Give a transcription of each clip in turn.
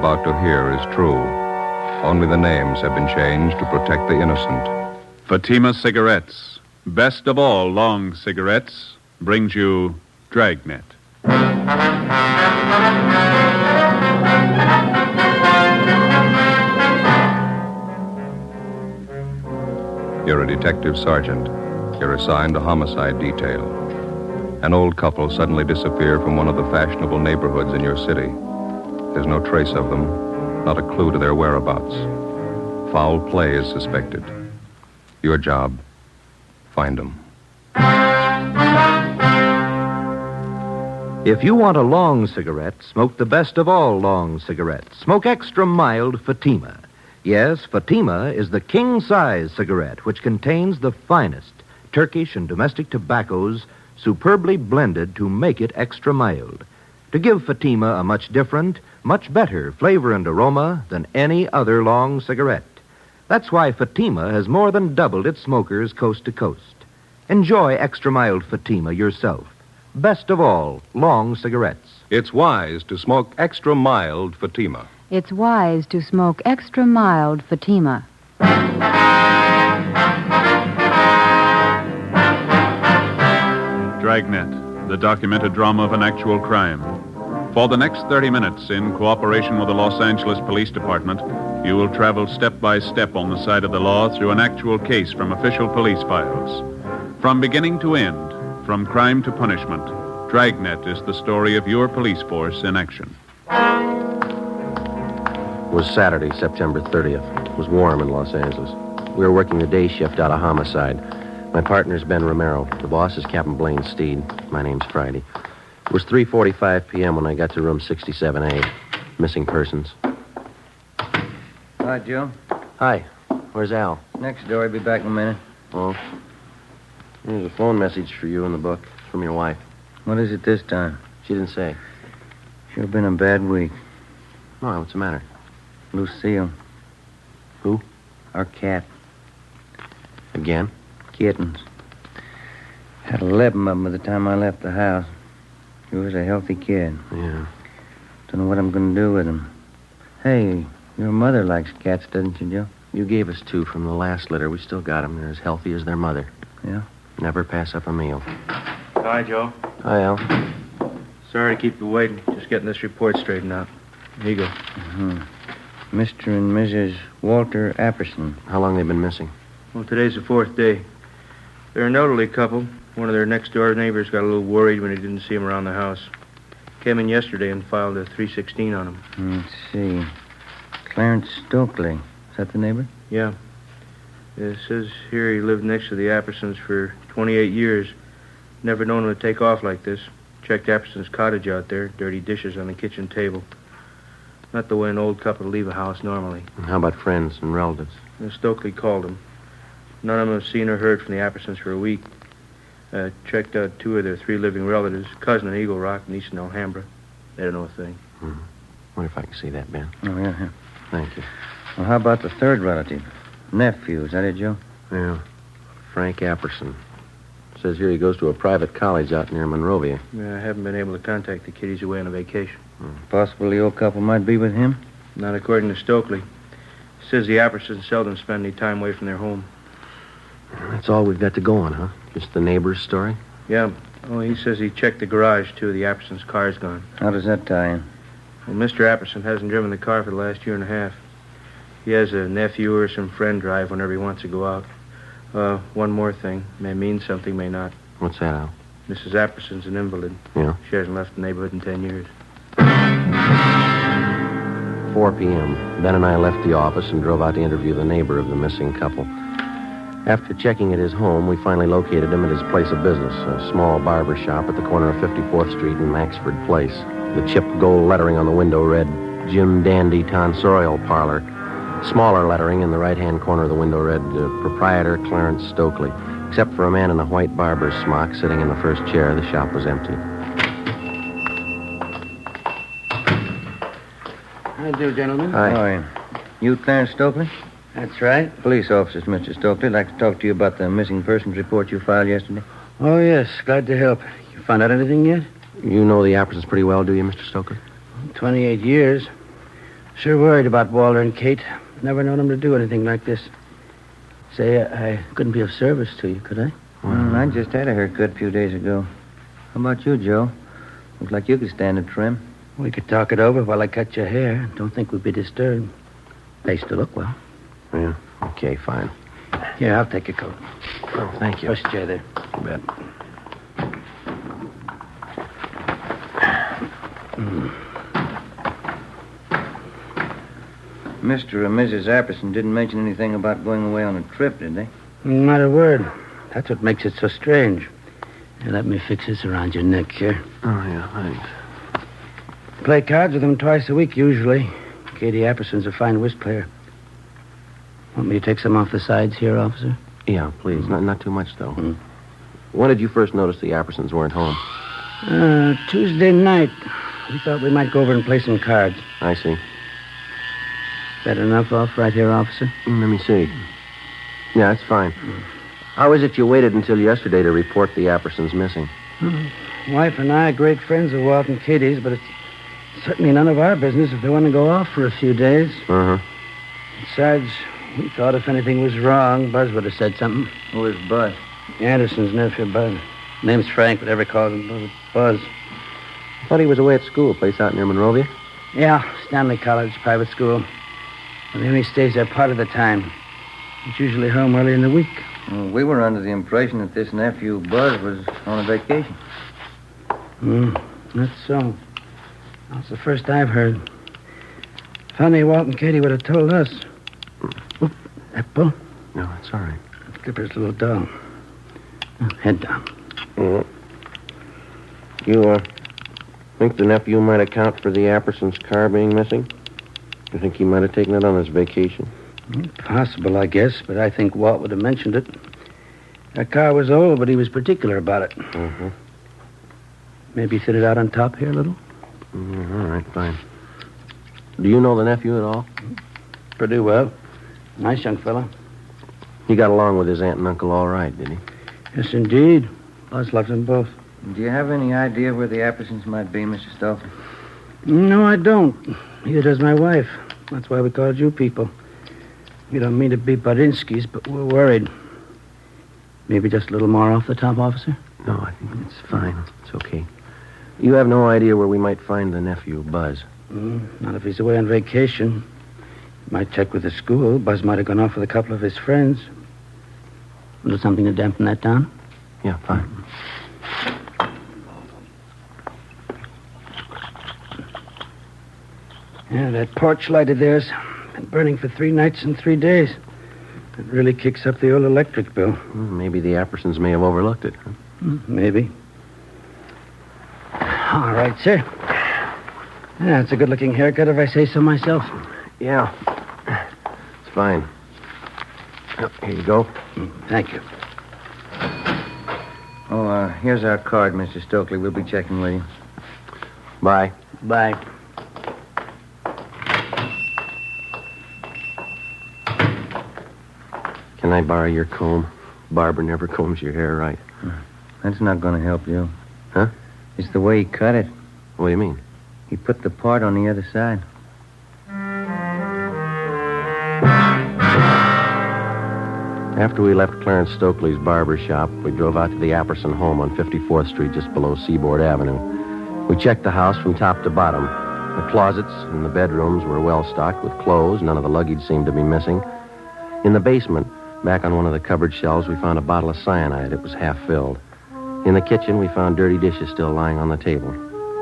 about to hear is true. Only the names have been changed to protect the innocent. Fatima Cigarettes, best of all long cigarettes, brings you Dragnet. You're a detective sergeant. You're assigned a homicide detail. An old couple suddenly disappear from one of the fashionable neighborhoods in your city. There's no trace of them, not a clue to their whereabouts. Foul play is suspected. Your job, find them. If you want a long cigarette, smoke the best of all long cigarettes. Smoke extra mild Fatima. Yes, Fatima is the king-size cigarette which contains the finest Turkish and domestic tobaccos superbly blended to make it extra mild, to give Fatima a much different, much better flavor and aroma than any other long cigarette. That's why Fatima has more than doubled its smokers coast to coast. Enjoy extra mild Fatima yourself. Best of all, long cigarettes. It's wise to smoke extra mild Fatima. It's wise to smoke extra mild Fatima. Dragnet, the documented drama of an actual crime. For the next 30 minutes, in cooperation with the Los Angeles Police Department, you will travel step by step on the side of the law through an actual case from official police files. From beginning to end, from crime to punishment, Dragnet is the story of your police force in action. It was Saturday, September 30th. It was warm in Los Angeles. We were working the day shift out of homicide. My partner's Ben Romero. The boss is Captain Blaine Steed. My name's Friday. It was 3:45 p.m. when I got to room 67A. Missing persons. Hi, Joe. Hi. Where's Al? Next door. I'll be back in a minute. Oh. There's a phone message for you in the book from your wife. What is it this time? She didn't say. Sure been a bad week. No, what's the matter? Lucille. Who? Our cat. Again? Kittens. Had 11 of them by the time I left the house. She was a healthy kid. Yeah. Don't know what I'm going to do with them. Hey, your mother likes cats, doesn't she, Joe? You gave us 2 from the last litter. We still got them. They're as healthy as their mother. Yeah? Never pass up a meal. Hi, Joe. Hi, Al. Sorry to keep you waiting. Just getting this report straightened out. Here you go. Mm-hmm. Mr. and Mrs. Walter Apperson. How long they been missing? Well, today's the 4th day. They're an elderly couple. One of their next-door neighbors got a little worried when he didn't see him around the house. Came in yesterday and filed a 316 on him. Let's see. Clarence Stokely. Is that the neighbor? Yeah. It says here he lived next to the Appersons for 28 years. Never known him to take off like this. Checked Apperson's cottage out there. Dirty dishes on the kitchen table. Not the way an old couple leave a house normally. And how about friends and relatives? Stokely called him. None of them have seen or heard from the Appersons for a week. Checked out 2 of their 3 living relatives, cousin in Eagle Rock and Eastern Alhambra. They don't know a thing. Mm-hmm. Wonder if I can see that, Ben. Oh, yeah. Thank you. Well, how about the third relative? Nephew, is that it, Joe? Yeah. Frank Apperson. Says here he goes to a private college out near Monrovia. I haven't been able to contact the kid. He's away on a vacation. Possible the old couple might be with him? Not according to Stokely. Says the Appersons seldom spend any time away from their home. That's all we've got to go on, huh? Just the neighbor's story? Yeah. Oh, he says he checked the garage, too. The Appersons' car's gone. How does that tie in? Well, Mr. Apperson hasn't driven the car for the last year and a half. He has a nephew or some friend drive whenever he wants to go out. One more thing. May mean something, may not. What's that, Al? Mrs. Apperson's an invalid. Yeah? She hasn't left the neighborhood in 10 years. 4 p.m. Ben and I left the office and drove out to interview the neighbor of the missing couple. After checking at his home, we finally located him at his place of business, a small barber shop at the corner of 54th Street and Maxford Place. The chipped gold lettering on the window read, Jim Dandy Tonsorial Parlor. Smaller lettering in the right-hand corner of the window read, Proprietor Clarence Stokely. Except for a man in a white barber's smock sitting in the first chair, the shop was empty. How do you do, gentlemen? Hi. Hi. You Clarence Stokely? That's right. Police officers, Mr. Stokely. I'd like to talk to you about the missing persons report you filed yesterday. Oh, yes. Glad to help. You found out anything yet? You know the Appersons pretty well, do you, Mr. Stokely? 28 years. Sure worried about Walter and Kate. Never known them to do anything like this. Say, I couldn't be of service to you, could I? I just had a haircut a few days ago. How about you, Joe? Looks like you could stand a trim. We could talk it over while I cut your hair. Don't think we'd be disturbed. They still look well. Yeah, okay, fine. Here, I'll take your coat. Oh, thank you. First chair there. You bet. Mr. and Mrs. Apperson didn't mention anything about going away on a trip, did they? Not a word. That's what makes it so strange. Here, let me fix this around your neck here. Oh, yeah, thanks. Play cards with them twice a week, usually. Katie Apperson's a fine whist player. Want me to take some off the sides here, officer? Yeah, please. Not too much, though. When did you first notice the Appersons weren't home? Tuesday night. We thought we might go over and play some cards. I see. That enough off right here, officer? Let me see. Yeah, that's fine. How is it you waited until yesterday to report the Appersons missing? Wife and I are great friends of Walt and Katie's, but it's certainly none of our business if they want to go off for a few days. Uh-huh. Besides, we thought if anything was wrong, Buzz would have said something. Who is Buzz? Anderson's nephew, Buzz. Name's Frank, but everybody calls him Buzz. I thought he was away at school, a place out near Monrovia. Yeah, Stanley College, private school. But he only stays there part of the time. He's usually home early in the week. Well, we were under the impression that this nephew, Buzz, was on a vacation. That's so. That's the first I've heard. Funny Walt and Katie would have told us. Oop, Apple. No, it's all right. Skipper's little doll. Head down. You, think the nephew might account for the Appersons' car being missing? You think he might have taken it on his vacation? Possible, I guess, but I think Walt would have mentioned it. That car was old, but he was particular about it. Mm-hmm. Maybe fit it out on top here a little? All right, fine. Do you know the nephew at all? Pretty well. Nice young fella. He got along with his aunt and uncle all right, did he? Yes, indeed. Buzz loves them both. Do you have any idea where the Appersons might be, Mr. Stokely? No, I don't. Neither does my wife. That's why we called you people. We don't mean to be Badinsky's, but we're worried. Maybe just a little more off the top, officer? No, I think it's fine. It's okay. You have no idea where we might find the nephew, Buzz? Not if he's away on vacation. Might check with the school. Buzz might have gone off with a couple of his friends. Do something to dampen that down? Yeah, fine. Yeah, that porch light of theirs been burning for 3 nights and 3 days. It really kicks up the old electric bill. Maybe the Appersons may have overlooked it. Huh? Maybe. All right, sir. Yeah, it's a good-looking haircut if I say so myself. Yeah. It's fine. Oh, here you go. Thank you. Oh, here's our card, Mr. Stokely. We'll be checking with you. Bye. Bye. Can I borrow your comb? Barbara never combs your hair right. That's not going to help you. Huh? It's the way he cut it. What do you mean? He put the part on the other side. After we left Clarence Stokely's barber shop, we drove out to the Apperson home on 54th Street, just below Seaboard Avenue. We checked the house from top to bottom. The closets and the bedrooms were well stocked with clothes. None of the luggage seemed to be missing. In the basement, back on one of the cupboard shelves, we found a bottle of cyanide. It was half filled. In the kitchen, we found dirty dishes still lying on the table.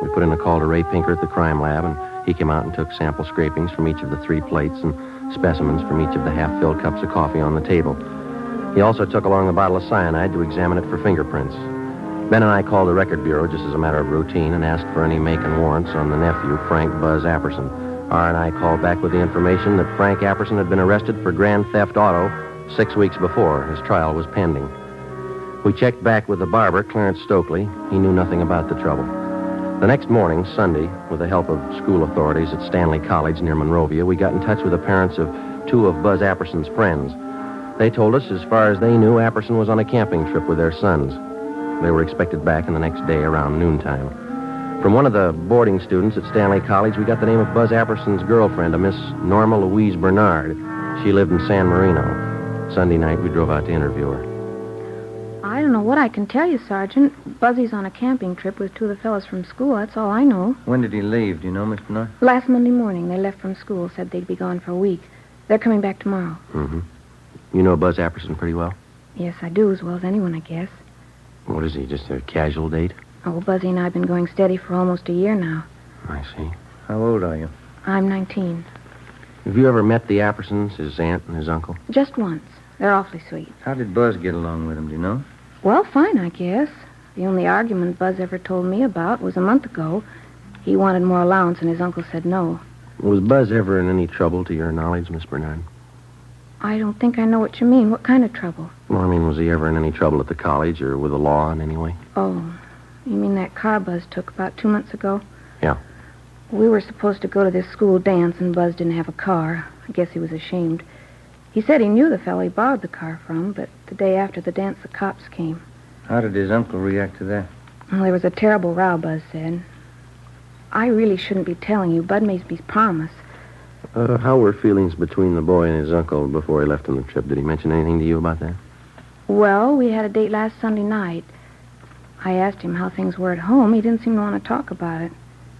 We put in a call to Ray Pinker at the crime lab, and he came out and took sample scrapings from each of the 3 plates and specimens from each of the half-filled cups of coffee on the table. He also took along the bottle of cyanide to examine it for fingerprints. Ben and I called the record bureau just as a matter of routine and asked for any make and warrants on the nephew, Frank Buzz Apperson. R&I called back with the information that Frank Apperson had been arrested for grand theft auto 6 weeks before. His trial was pending. We checked back with the barber, Clarence Stokely. He knew nothing about the trouble. The next morning, Sunday, with the help of school authorities at Stanley College near Monrovia, we got in touch with the parents of 2 of Buzz Apperson's friends. They told us, as far as they knew, Apperson was on a camping trip with their sons. They were expected back in the next day around noontime. From one of the boarding students at Stanley College, we got the name of Buzz Apperson's girlfriend, a Miss Norma Louise Bernard. She lived in San Marino. Sunday night, we drove out to interview her. I don't know what I can tell you, Sergeant. Buzzy's on a camping trip with two of the fellows from school. That's all I know. When did he leave? Do you know, Miss Bernard? Last Monday morning, they left from school, said they'd be gone for a week. They're coming back tomorrow. Mm-hmm. You know Buzz Apperson pretty well? Yes, I do, as well as anyone, I guess. What is he, just a casual date? Oh, Buzzy and I have been going steady for almost a year now. I see. How old are you? I'm 19. Have you ever met the Appersons, his aunt and his uncle? Just once. They're awfully sweet. How did Buzz get along with him, do you know? Well, fine, I guess. The only argument Buzz ever told me about was a month ago. He wanted more allowance, and his uncle said no. Was Buzz ever in any trouble, to your knowledge, Miss Bernard? I don't think I know what you mean. What kind of trouble? Well, I mean, was he ever in any trouble at the college or with the law in any way? Oh, you mean that car Buzz took about 2 months ago? Yeah. We were supposed to go to this school dance, and Buzz didn't have a car. I guess he was ashamed. He said he knew the fellow he borrowed the car from, but the day after the dance, the cops came. How did his uncle react to that? Well, there was a terrible row, Buzz said. I really shouldn't be telling you. Bud made me promise. How were feelings between the boy and his uncle before he left on the trip? Did he mention anything to you about that? Well, we had a date last Sunday night. I asked him how things were at home. He didn't seem to want to talk about it.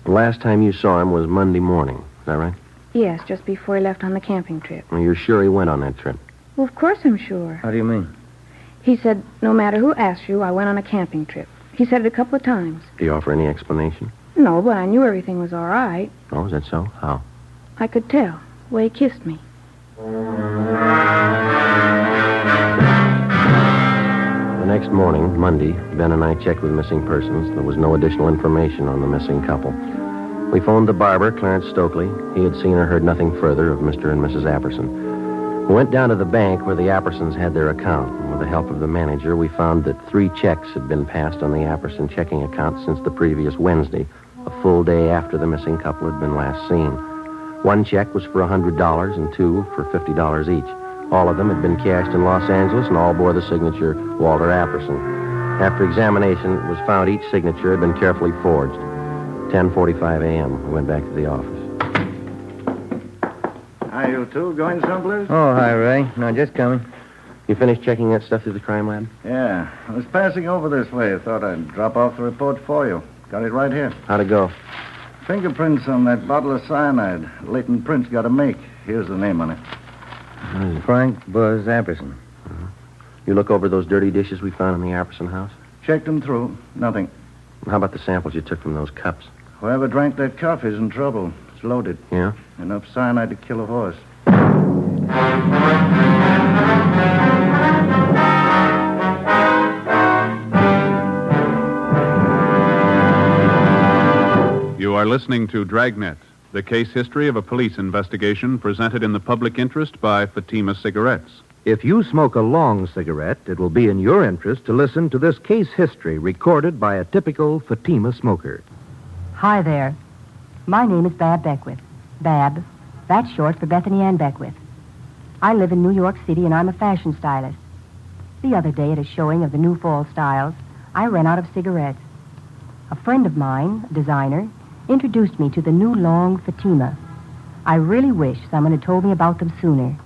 The last time you saw him was Monday morning. Is that right? Yes, just before he left on the camping trip. Well, you're sure he went on that trip? Well, of course I'm sure. How do you mean? He said, no matter who asks you, I went on a camping trip. He said it a couple of times. Did he offer any explanation? No, but I knew everything was all right. Oh, is that so? How? I could tell. The way he kissed me. The next morning, Monday, Ben and I checked with missing persons. There was no additional information on the missing couple. We phoned the barber, Clarence Stokely. He had seen or heard nothing further of Mr. and Mrs. Apperson. We went down to the bank where the Appersons had their account. And with the help of the manager, we found that 3 checks had been passed on the Apperson checking account since the previous Wednesday, a full day after the missing couple had been last seen. 1 check was for $100 and 2 for $50 each. All of them had been cashed in Los Angeles and all bore the signature Walter Apperson. After examination, it was found each signature had been carefully forged. 10:45 a.m. We went back to the office. Hi, you two. Going someplace? Oh, hi, Ray. No, just coming. You finished checking that stuff through the crime lab? Yeah. I was passing over this way. I thought I'd drop off the report for you. Got it right here. How'd it go? Fingerprints on that bottle of cyanide. Latent prints got to make. Here's the name on it. Frank Buzz Apperson. You look over those dirty dishes we found in the Apperson house? Checked them through. Nothing. How about the samples you took from those cups? Whoever drank that coffee's in trouble. It's loaded. Yeah? Enough cyanide to kill a horse. You are listening to Dragnet, the case history of a police investigation presented in the public interest by Fatima Cigarettes. If you smoke a long cigarette, it will be in your interest to listen to this case history recorded by a typical Fatima smoker. Hi there. My name is Bab Beckwith. Bab, that's short for Bethany Ann Beckwith. I live in New York City, and I'm a fashion stylist. The other day, at a showing of the new fall styles, I ran out of cigarettes. A friend of mine, a designer, introduced me to the new long Fatima. I really wish someone had told me about them sooner.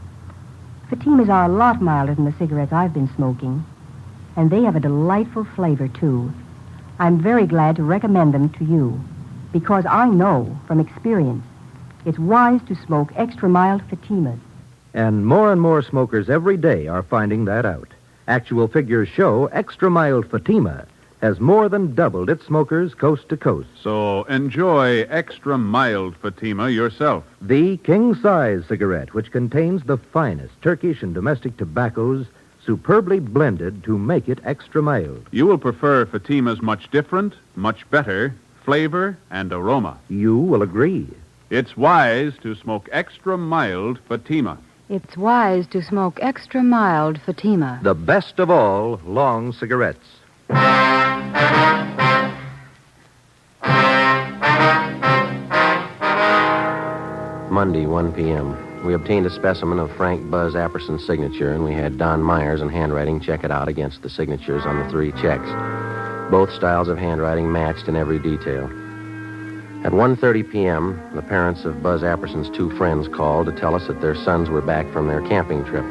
Fatimas are a lot milder than the cigarettes I've been smoking, and they have a delightful flavor, too. I'm very glad to recommend them to you, because I know from experience it's wise to smoke extra mild Fatimas. And more smokers every day are finding that out. Actual figures show extra mild Fatima has more than doubled its smokers coast to coast. So enjoy extra mild Fatima yourself. The king-size cigarette, which contains the finest Turkish and domestic tobaccos, superbly blended to make it extra mild. You will prefer Fatima's much different, much better flavor and aroma. You will agree. It's wise to smoke extra mild Fatima. It's wise to smoke extra mild Fatima. The best of all long cigarettes. Monday, 1 p.m. We obtained a specimen of Frank Buzz Apperson's signature, and we had Don Myers in handwriting check it out against the signatures on the 3 checks. Both styles of handwriting matched in every detail. At 1:30 p.m., the parents of Buzz Apperson's two friends called to tell us that their sons were back from their camping trip.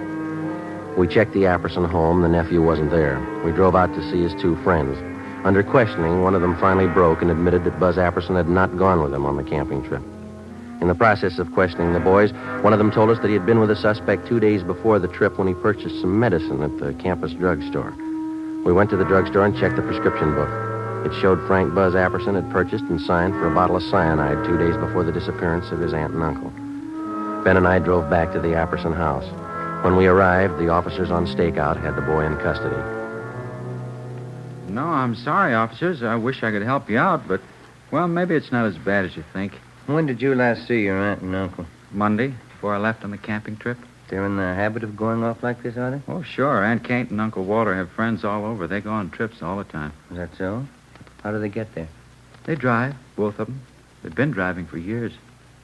We checked the Apperson home. The nephew wasn't there. We drove out to see his two friends. Under questioning, one of them finally broke and admitted that Buzz Apperson had not gone with him on the camping trip. In the process of questioning the boys, one of them told us that he had been with the suspect 2 days before the trip when he purchased some medicine at the campus drugstore. We went to the drugstore and checked the prescription book. It showed Frank Buzz Apperson had purchased and signed for a bottle of cyanide 2 days before the disappearance of his aunt and uncle. Ben and I drove back to the Apperson house. When we arrived, the officers on stakeout had the boy in custody. No, I'm sorry, officers. I wish I could help you out, but, well, maybe it's not as bad as you think. When did you last see your aunt and uncle? Monday, before I left on the camping trip. They're in the habit of going off like this, are they? Oh, sure. Aunt Kate and Uncle Walter have friends all over. They go on trips all the time. Is that so? How do they get there? They drive, both of them. They've been driving for years.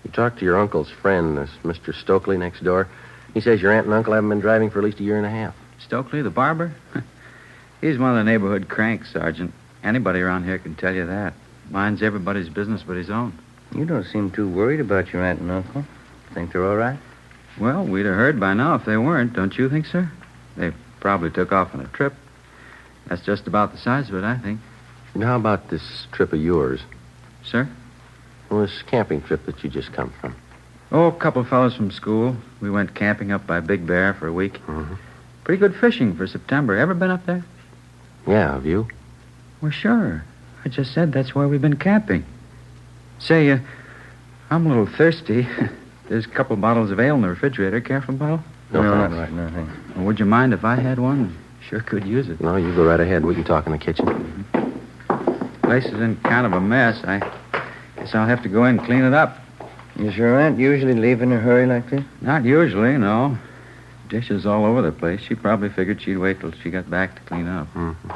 You talked to your uncle's friend, this Mr. Stokely next door. He says your aunt and uncle haven't been driving for at least a year and a half. Stokely, the barber? He's one of the neighborhood cranks, Sergeant. Anybody around here can tell you that. Minds everybody's business but his own. You don't seem too worried about your aunt and uncle. Think they're all right? Well, we'd have heard by now if they weren't, don't you think, sir? They probably took off on a trip. That's just about the size of it, I think. And how about this trip of yours? Sir? Well, this camping trip that you just come from. Oh, a couple of fellows from school. We went camping up by Big Bear for a week. Mm-hmm. Pretty good fishing for September. Ever been up there? Yeah, have you? Well, sure. I just said that's where we've been camping. Say, I'm a little thirsty. There's a couple bottles of ale in the refrigerator. Care for a bottle? No, not right now, thanks. Well, would you mind if I had one? Sure could use it. No, you go right ahead. We can talk in the kitchen. Mm-hmm. Place is in kind of a mess. I guess I'll have to go in and clean it up. Is your aunt usually leave in a hurry like this? Not usually, no. Dishes all over the place. She probably figured she'd wait till she got back to clean up. Mm-hmm.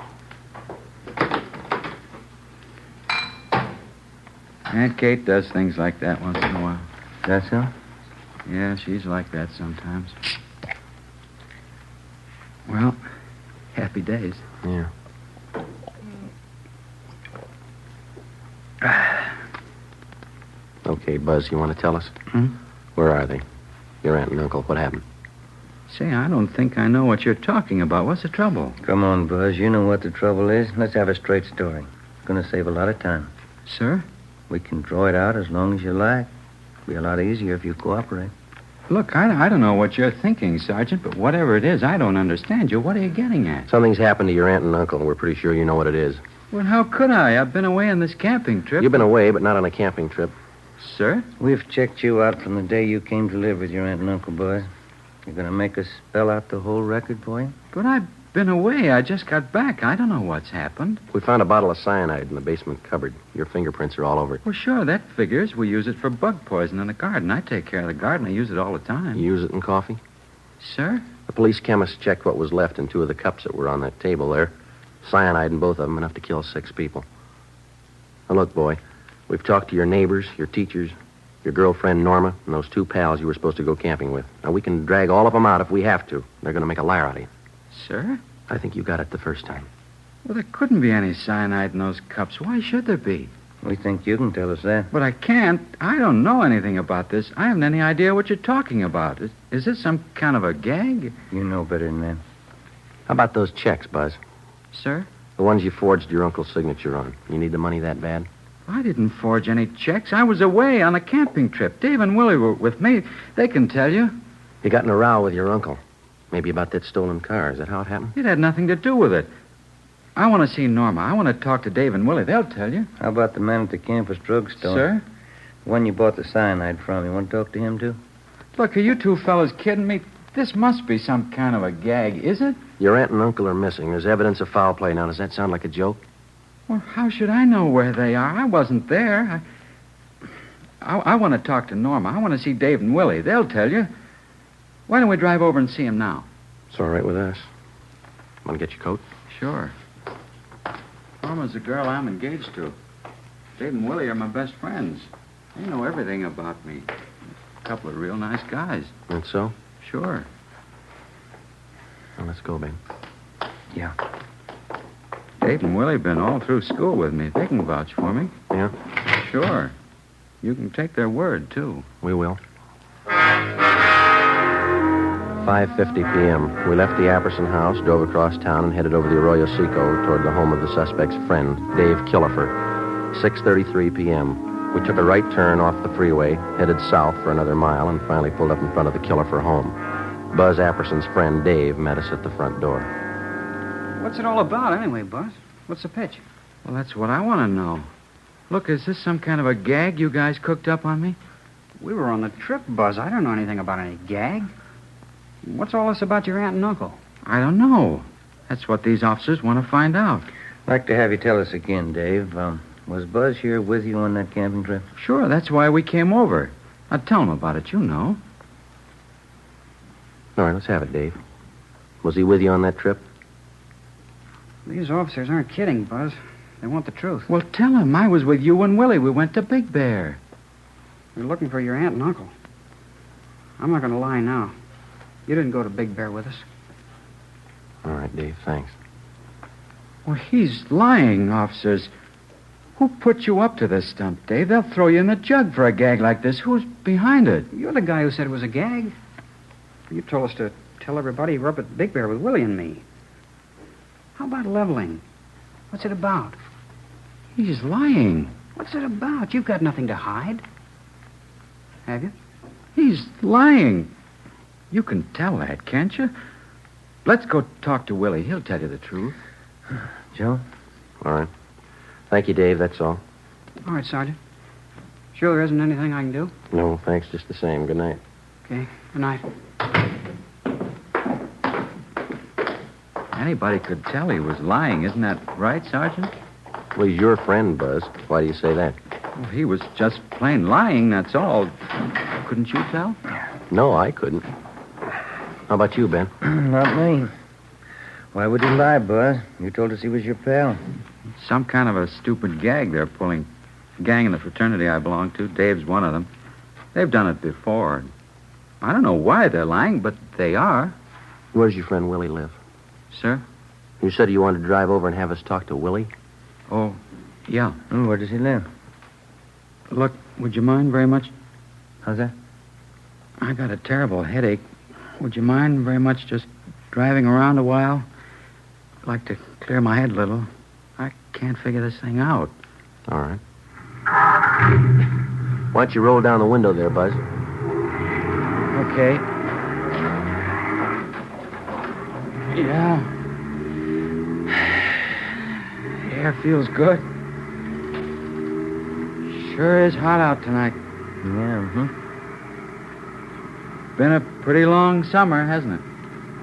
Aunt Kate does things like that once in a while. That so? Yeah, she's like that sometimes. Well, happy days. Yeah. Okay, Buzz, you want to tell us? Where are they? Your aunt and uncle, what happened? Say, I don't think I know what you're talking about. What's the trouble? Come on, Buzz. You know what the trouble is. Let's have a straight story. It's going to save a lot of time. Sir? We can draw it out as long as you like. It'll be a lot easier if you cooperate. Look, I don't know what you're thinking, Sergeant, but whatever it is, I don't understand you. What are you getting at? Something's happened to your aunt and uncle, and we're pretty sure you know what it is. Well, how could I? I've been away on this camping trip. You've been away, but not on a camping trip. Sir? We've checked you out from the day you came to live with your aunt and uncle, Buzz. You're going to make us spell out the whole record for you? But I've been away. I just got back. I don't know what's happened. We found a bottle of cyanide in the basement cupboard. Your fingerprints are all over it. Well, sure, that figures. We use it for bug poison in the garden. I take care of the garden. I use it all the time. You use it in coffee? Sir? The police chemist checked what was left in 2 of the cups that were on that table there. Cyanide in both of them, enough to kill 6 people. Now, look, boy, we've talked to your neighbors, your teachers, your girlfriend, Norma, and those 2 pals you were supposed to go camping with. Now, we can drag all of them out if we have to. They're going to make a liar out of you. Sir? I think you got it the first time. Well, there couldn't be any cyanide in those cups. Why should there be? We think you can tell us that. But I can't. I don't know anything about this. I haven't any idea what you're talking about. Is this some kind of a gag? You know better than that. How about those checks, Buzz? Sir? The ones you forged your uncle's signature on. You need the money that bad? I didn't forge any checks. I was away on a camping trip. Dave and Willie were with me. They can tell you. You got in a row with your uncle. Maybe about that stolen car. Is that how it happened? It had nothing to do with it. I want to see Norma. I want to talk to Dave and Willie. They'll tell you. How about the man at the campus drugstore? Sir? The one you bought the cyanide from. You want to talk to him, too? Look, are you 2 fellas kidding me? This must be some kind of a gag, is it? Your aunt and uncle are missing. There's evidence of foul play. Now, does that sound like a joke? Well, how should I know where they are? I wasn't there. I want to talk to Norma. I want to see Dave and Willie. They'll tell you. Why don't we drive over and see them now? It's all right with us. Want to get your coat? Sure. Norma's the girl I'm engaged to. Dave and Willie are my best friends. They know everything about me. A couple of real nice guys. That's so? Sure. Well, let's go, Ben. Yeah. Dave and Willie have been all through school with me. They can vouch for me. Yeah? Sure. You can take their word, too. We will. 5:50 p.m. We left the Apperson house, drove across town, and headed over the Arroyo Seco toward the home of the suspect's friend, Dave Killefer. 6:33 p.m. We took a right turn off the freeway, headed south for another mile, and finally pulled up in front of the Killefer home. Buzz Apperson's friend, Dave, met us at the front door. What's it all about, anyway, Buzz? What's the pitch? Well, that's what I want to know. Look, is this some kind of a gag you guys cooked up on me? We were on the trip, Buzz. I don't know anything about any gag. What's all this about your aunt and uncle? I don't know. That's what these officers want to find out. I'd like to have you tell us again, Dave. Was Buzz here with you on that camping trip? Sure, that's why we came over. Now, tell them about it, you know. All right, let's have it, Dave. Was he with you on that trip? These officers aren't kidding, Buzz. They want the truth. Well, tell him I was with you and Willie. We went to Big Bear. We're looking for your aunt and uncle. I'm not going to lie now. You didn't go to Big Bear with us. All right, Dave, thanks. Well, he's lying, officers. Who put you up to this stunt, Dave? They'll throw you in the jug for a gag like this. Who's behind it? You're the guy who said it was a gag. You told us to tell everybody you were up at Big Bear with Willie and me. How about leveling? What's it about? He's lying. What's it about? You've got nothing to hide. Have you? He's lying. You can tell that, can't you? Let's go talk to Willie. He'll tell you the truth. Joe? All right. Thank you, Dave, that's all. All right, Sergeant. Sure there isn't anything I can do? No, thanks, just the same. Good night. Okay, good night. Anybody could tell he was lying, isn't that right, Sergeant? Well, he's your friend, Buzz. Why do you say that? Well, he was just plain lying, that's all. Couldn't you tell? No, I couldn't. How about you, Ben? Not me. Why would he lie, Buzz? You told us he was your pal. Some kind of a stupid gag they're pulling. The gang in the fraternity I belong to, Dave's one of them. They've done it before. I don't know why they're lying, but they are. Where's your friend Willie live? Sir? You said you wanted to drive over and have us talk to Willie? Oh, yeah. Where does he live? Look, would you mind very much? How's that? I got a terrible headache. Would you mind very much just driving around a while? I'd like to clear my head a little. I can't figure this thing out. All right. Why don't you roll down the window there, Buzz? Okay. Yeah. The air feels good. Sure is hot out tonight. Yeah, Been a pretty long summer, hasn't it?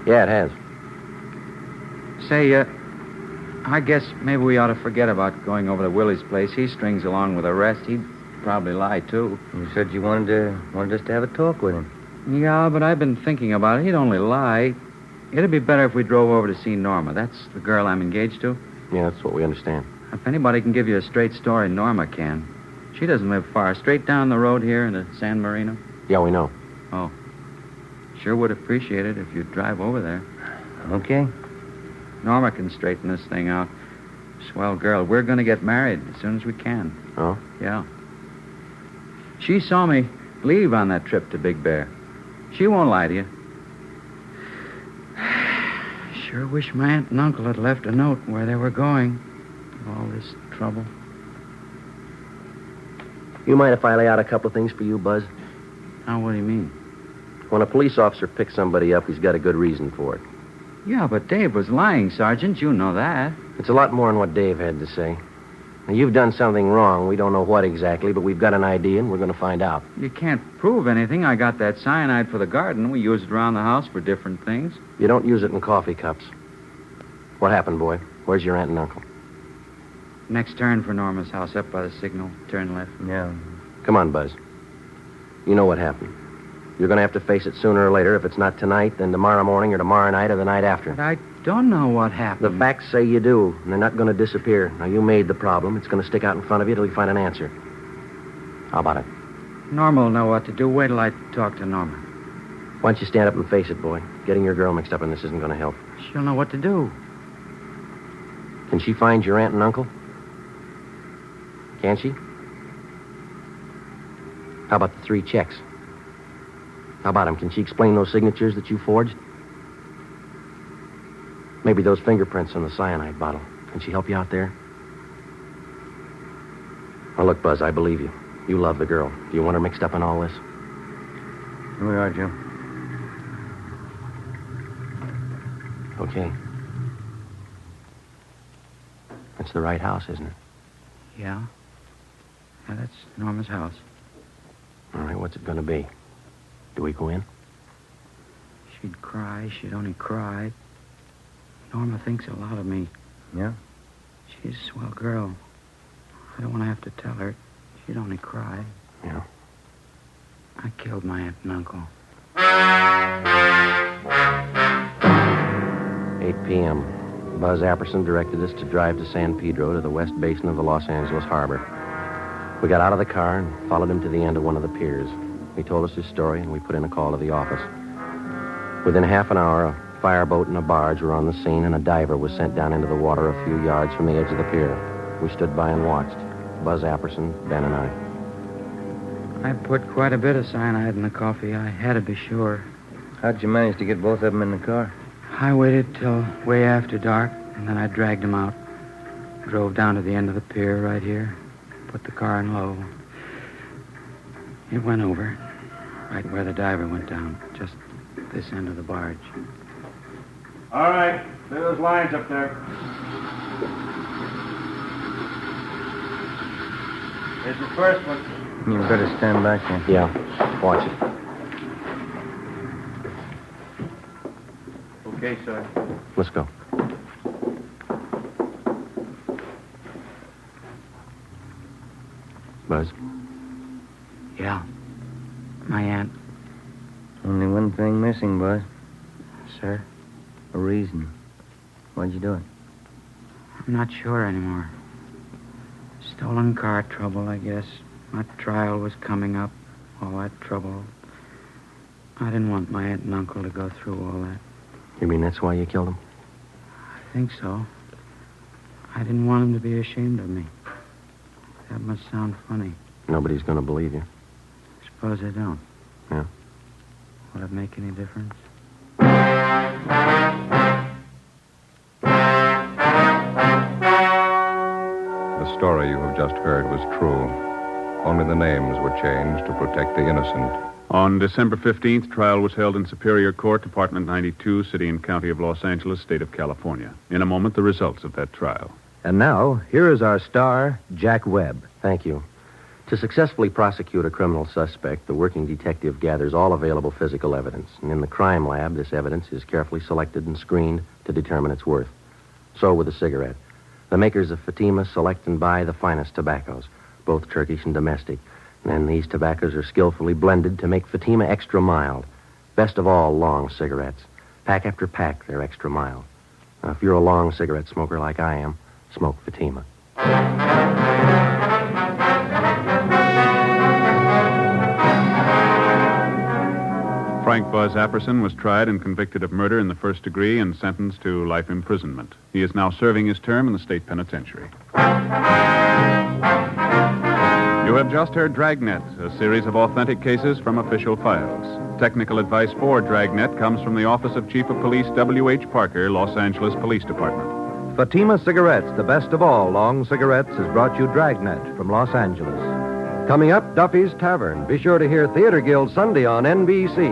Yeah, it has. Say, I guess maybe we ought to forget about going over to Willie's place. He strings along with the rest. He'd probably lie, too. You said you wanted us to have a talk with him. Yeah, but I've been thinking about it. He'd only lie. It'd be better if we drove over to see Norma. That's the girl I'm engaged to. Yeah, that's what we understand. If anybody can give you a straight story, Norma can. She doesn't live far. Straight down the road here into San Marino. Yeah, we know. Oh. Sure would appreciate it if you'd drive over there. Okay. Norma can straighten this thing out. Swell girl. We're going to get married as soon as we can. Oh? Yeah. She saw me leave on that trip to Big Bear. She won't lie to you. Sure wish my aunt and uncle had left a note where they were going. All this trouble. You mind if I lay out a couple of things for you, Buzz? Now, what do you mean? When a police officer picks somebody up, he's got a good reason for it. Yeah, but Dave was lying, Sergeant. You know that. It's a lot more than what Dave had to say. Now, you've done something wrong. We don't know what exactly, but we've got an idea, and we're going to find out. You can't prove anything. I got that cyanide for the garden. We use it around the house for different things. You don't use it in coffee cups. What happened, boy? Where's your aunt and uncle? Next turn for Norma's house, up by the signal. Turn left. Yeah. Come on, Buzz. You know what happened. You're going to have to face it sooner or later. If it's not tonight, then tomorrow morning or tomorrow night or the night after. But I don't know what happened. The facts say you do, and they're not going to disappear. Now, you made the problem. It's going to stick out in front of you till you find an answer. How about it? Norma will know what to do. Wait till I talk to Norma. Why don't you stand up and face it, boy? Getting your girl mixed up in this isn't going to help. She'll know what to do. Can she find your aunt and uncle? Can she? How about the 3 checks? How about them? Can she explain those signatures that you forged? Maybe those fingerprints on the cyanide bottle. Can she help you out there? Now, look, Buzz, I believe you. You love the girl. Do you want her mixed up in all this? Here we are, Joe. Okay. That's the right house, isn't it? Yeah. Yeah, that's Norma's house. All right, what's it going to be? Do we go in? She'd cry. She'd only cry. Norma thinks a lot of me. Yeah? She's a swell girl. I don't want to have to tell her. She'd only cry. Yeah. I killed my aunt and uncle. 8 p.m. Buzz Apperson directed us to drive to San Pedro to the west basin of the Los Angeles harbor. We got out of the car and followed him to the end of one of the piers. He told us his story, and we put in a call to the office. Within half an hour, a fireboat and a barge were on the scene, and a diver was sent down into the water a few yards from the edge of the pier. We stood by and watched. Buzz Apperson, Ben, and I. I put quite a bit of cyanide in the coffee. I had to be sure. How'd you manage to get both of them in the car? I waited till way after dark, and then I dragged them out. Drove down to the end of the pier right here. Put the car in low. It went over, right where the diver went down, just this end of the barge. All right. Clear those lines up there. Here's the first one. You better stand back there. Yeah, watch it. Okay, sir. Let's go. Buzz? Yeah. My aunt. Only one thing missing, Buzz. Sir? A reason. Why'd you do it? I'm not sure anymore. Stolen car trouble, I guess. My trial was coming up. All that trouble. I didn't want my aunt and uncle to go through all that. You mean that's why you killed him? I think so. I didn't want them to be ashamed of me. That must sound funny. Nobody's going to believe you. Suppose I don't. Yeah. Will it make any difference? The story you have just heard was true. Only the names were changed to protect the innocent. On December 15th, trial was held in Superior Court, Department 92, City and County of Los Angeles, State of California. In a moment, the results of that trial. And now, here is our star, Jack Webb. Thank you. To successfully prosecute a criminal suspect, the working detective gathers all available physical evidence. And in the crime lab, this evidence is carefully selected and screened to determine its worth. So with the cigarette. The makers of Fatima select and buy the finest tobaccos, both Turkish and domestic. And then these tobaccos are skillfully blended to make Fatima extra mild. Best of all, long cigarettes. Pack after pack, they're extra mild. Now, if you're a long cigarette smoker like I am, smoke Fatima. Frank Buzz Apperson was tried and convicted of murder in the first degree and sentenced to life imprisonment. He is now serving his term in the state penitentiary. You have just heard Dragnet, a series of authentic cases from official files. Technical advice for Dragnet comes from the Office of Chief of Police W.H. Parker, Los Angeles Police Department. Fatima Cigarettes, the best of all long cigarettes, has brought you Dragnet from Los Angeles. Coming up, Duffy's Tavern. Be sure to hear Theater Guild Sunday on NBC.